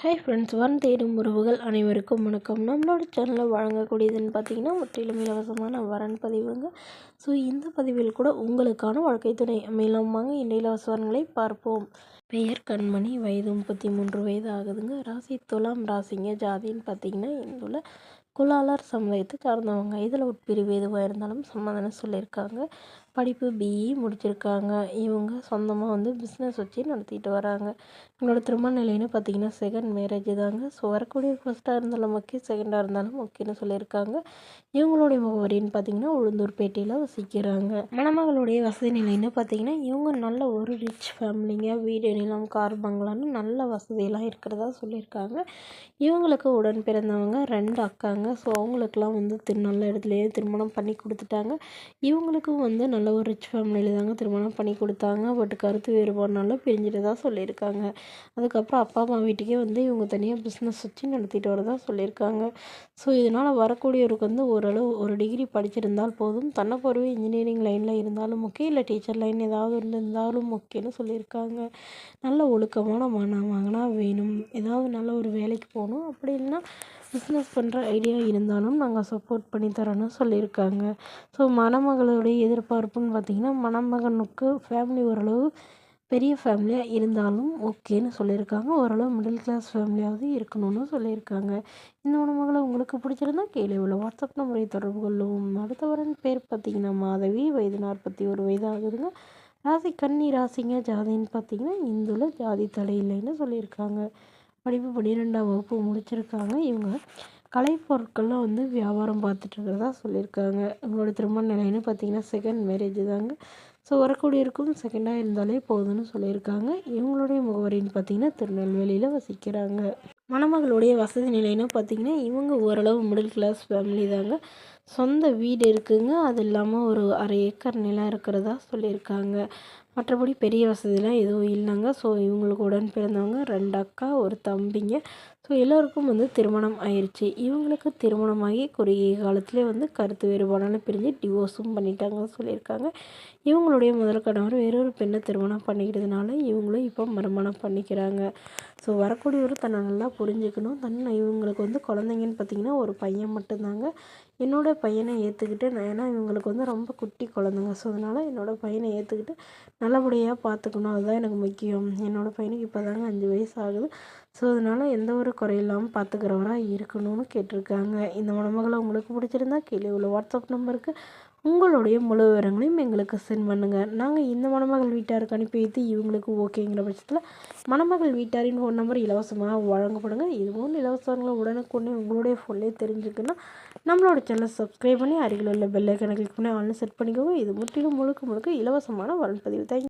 Hi friends, தேடும் உறவுகள் அனைவருக்கும் வணக்கம். நம்மளோட சேனலில் வழங்கக்கூடியதுன்னு பார்த்தீங்கன்னா முற்றிலும் இலவசமான வரன் பதிவுங்க. ஸோ இந்த பதிவில் கூட உங்களுக்கான வாழ்க்கை துணை அமையலாம். வாங்க இந்த இலவச வரன்களை பார்ப்போம். பெயர் கண்மணி, வயது 33 வயது ஆகுதுங்க. ராசி துலாம் ராசிங்க. ஜாதின்னு பார்த்தீங்கன்னா இந்துள்ள குலாளர் சமுதாயத்தை சார்ந்தவங்க. இதில் உட்பிரிவு எதுவாக இருந்தாலும் சமாதானம் சொல்லியிருக்காங்க. படிப்பு பிஇ முடிச்சிருக்காங்க. இவங்க சொந்தமாக பிஸ்னஸ் வச்சு நடத்திட்டு வராங்க. இவங்களோட திருமண நிலைன்னு பார்த்தீங்கன்னா செகண்ட் மேரேஜ் தாங்க. ஸோ வரக்கூடிய ஃபர்ஸ்ட்டாக இருந்தாலும் ஓகே, செகண்டாக இருந்தாலும் ஓகேன்னு சொல்லியிருக்காங்க. இவங்களுடைய முகவரின்னு பார்த்தீங்கன்னா உளுந்தூர்பேட்டையில் வசிக்கிறாங்க. மணமகளுடைய வசதி நிலைன்னு பார்த்தீங்கன்னா இவங்க நல்ல ஒரு ரிச் ஃபேமிலிங்க. வீடு, நிலம், கார், பங்களான்னு நல்ல வசதியெல்லாம் இருக்கிறதா சொல்லியிருக்காங்க. இவங்களுக்கு உடன் பிறந்தவங்க 2 அக்காங்க. ஸோ அவங்களுக்கெல்லாம் நல்ல இடத்துலையே திருமணம் பண்ணி கொடுத்துட்டாங்க. இவங்களுக்கும் நல்ல ஒரு ரிச் ஃபேமிலியில் தாங்க திருமணம் பண்ணி கொடுத்தாங்க. பட் கருத்து வேறுபாடுனால பிரிஞ்சிட்டதா சொல்லியிருக்காங்க. அதுக்கப்புறம் அப்பா அம்மா வீட்டுக்கே இவங்க தனியாக பிஸ்னஸ் வச்சு நடத்திட்டு வரதா சொல்லியிருக்காங்க. ஸோ இதனால் வரக்கூடியவருக்கு ஓரளவு ஒரு டிகிரி படிச்சிருந்தால் போதும். தன்னை போலவே இன்ஜினியரிங் லைனில் இருந்தாலும் ஓகே, இல்லை டீச்சர் லைன் ஏதாவது இருந்தாலும் ஓகேன்னு சொல்லியிருக்காங்க. நல்ல ஒழுக்கமான மகனாக வேணும். ஏதாவது நல்ல ஒரு வேலைக்கு போகணும். அப்படி இல்லைன்னா பிஸ்னஸ் பண்ணுற ஐடியா இருந்தாலும் நாங்கள் சப்போர்ட் பண்ணி தரோன்னு சொல்லியிருக்காங்க. ஸோ மணமகளுடைய எதிர்பார்ப்புன்னு பார்த்திங்கன்னா மணமகனுக்கு ஃபேமிலி ஓரளவு பெரிய ஃபேமிலியாக இருந்தாலும் ஓகேன்னு சொல்லியிருக்காங்க. ஓரளவு மிடில் கிளாஸ் ஃபேமிலியாவது இருக்கணும்னு சொல்லியிருக்காங்க. இந்த மணமகளை உங்களுக்கு பிடிச்சிருந்தா கீழே உள்ள வாட்ஸ்அப் நம்பரை தொடர்பு கொள்ளவும். அடுத்த வரன் பேர் பார்த்திங்கன்னா மாதவி, வயது 41 வயது ஆகுதுங்க. ராசி கன்னி ராசிங்க. ஜாதின்னு பார்த்திங்கன்னா இந்துல ஜாதி தடை இல்லைன்னு சொல்லியிருக்காங்க. படிப்பு 12ஆம் வகுப்பு முடிச்சிருக்காங்க. இவங்க கலைப்பொருட்கள்லாம் வியாபாரம் பார்த்துட்டு இருக்கிறதா சொல்லியிருக்காங்க. இவங்களோட திருமண நிலைன்னு பார்த்திங்கன்னா செகண்ட் மேரேஜ் தாங்க. ஸோ வரக்கூடியவருக்கும் செகண்டாக இருந்தாலே போதும்னு சொல்லியிருக்காங்க. இவங்களுடைய முகவரின்னு பார்த்திங்கன்னா திருநெல்வேலியில் வசிக்கிறாங்க. மணமகளுடைய வசதி நிலைன்னு பார்த்திங்கன்னா இவங்க ஓரளவு மிடில் கிளாஸ் ஃபேமிலி தாங்க. சொந்த வீடு இருக்குங்க. அது இல்லாமல் ஒரு 1/2 ஏக்கர் நிலம் இருக்கிறதா சொல்லியிருக்காங்க. மற்றபடி பெரிய வசதிலாம் எதுவும் இல்லைங்க. ஸோ இவங்களுக்கு உடன் பிறந்தவங்க 2 அக்கா, ஒரு தம்பிங்க. ஸோ எல்லோருக்கும் திருமணம் ஆயிடுச்சு. இவங்களுக்கு திருமணமாகி குறுகிய காலத்திலே கருத்து வேறுபாடால் பிரிஞ்சு டிவோர்ஸும் பண்ணிட்டாங்கன்னு சொல்லியிருக்காங்க. இவங்களுடைய முதல் கணவர் வேறொரு பெண்ணை திருமணம் பண்ணிக்கிட்டதுனால இவங்களும் இப்போ மறுமணம் பண்ணிக்கிறாங்க. ஸோ வரக்கூடியவர் தன்னை நல்லா புரிஞ்சுக்கணும். இவங்களுக்கு குழந்தைங்கன்னு பார்த்திங்கன்னா ஒரு பையன் மட்டும்தாங்க. என்னோடய பையனை ஏற்றுக்கிட்டு ஏன்னா இவங்களுக்கு ரொம்ப குட்டி குழந்தைங்க. ஸோ அதனால் என்னோடய பையனை ஏற்றுக்கிட்டு நல்லபடியாக பார்த்துக்கணும். அதுதான் எனக்கு முக்கியம். என்னோடய பையனுக்கு இப்போ தாங்க 5 வயசு ஆகுது. ஸோ அதனால் எந்த ஒரு குறையில்லாமல் பார்த்துக்கிறவராக இருக்கணும்னு கேட்டிருக்காங்க. இந்த மணமகளை உங்களுக்கு பிடிச்சிருந்தா கீழே உள்ள வாட்ஸ்அப் நம்பருக்கு உங்களுடைய முழு விவரங்களையும் எங்களுக்கு சென்ட் பண்ணுங்கள். நாங்கள் இந்த மணமகள் வீட்டாருக்கு அனுப்பி வைத்து இவங்களுக்கு ஓகேங்கிற பட்சத்தில் மணமகள் வீட்டாரின் ஃபோன் நம்பர் இலவசமாக வழங்கப்படுங்க. இதுவும் இலவசங்களை உடனுக்குடனே உங்களுடைய ஃபோன்லேயே தெரிஞ்சுக்கணும். நம்மளோட சேனலை சப்ஸ்கிரைப் பண்ணி அருகில் உள்ள பெல் ஐக்கனை கிளிக் பண்ணி ஆன்லைன் செட் பண்ணிக்கோங்க. இது முற்றிலும் முழுக்க இலவசமான வரன் பதிவு. தேங்க்யூ.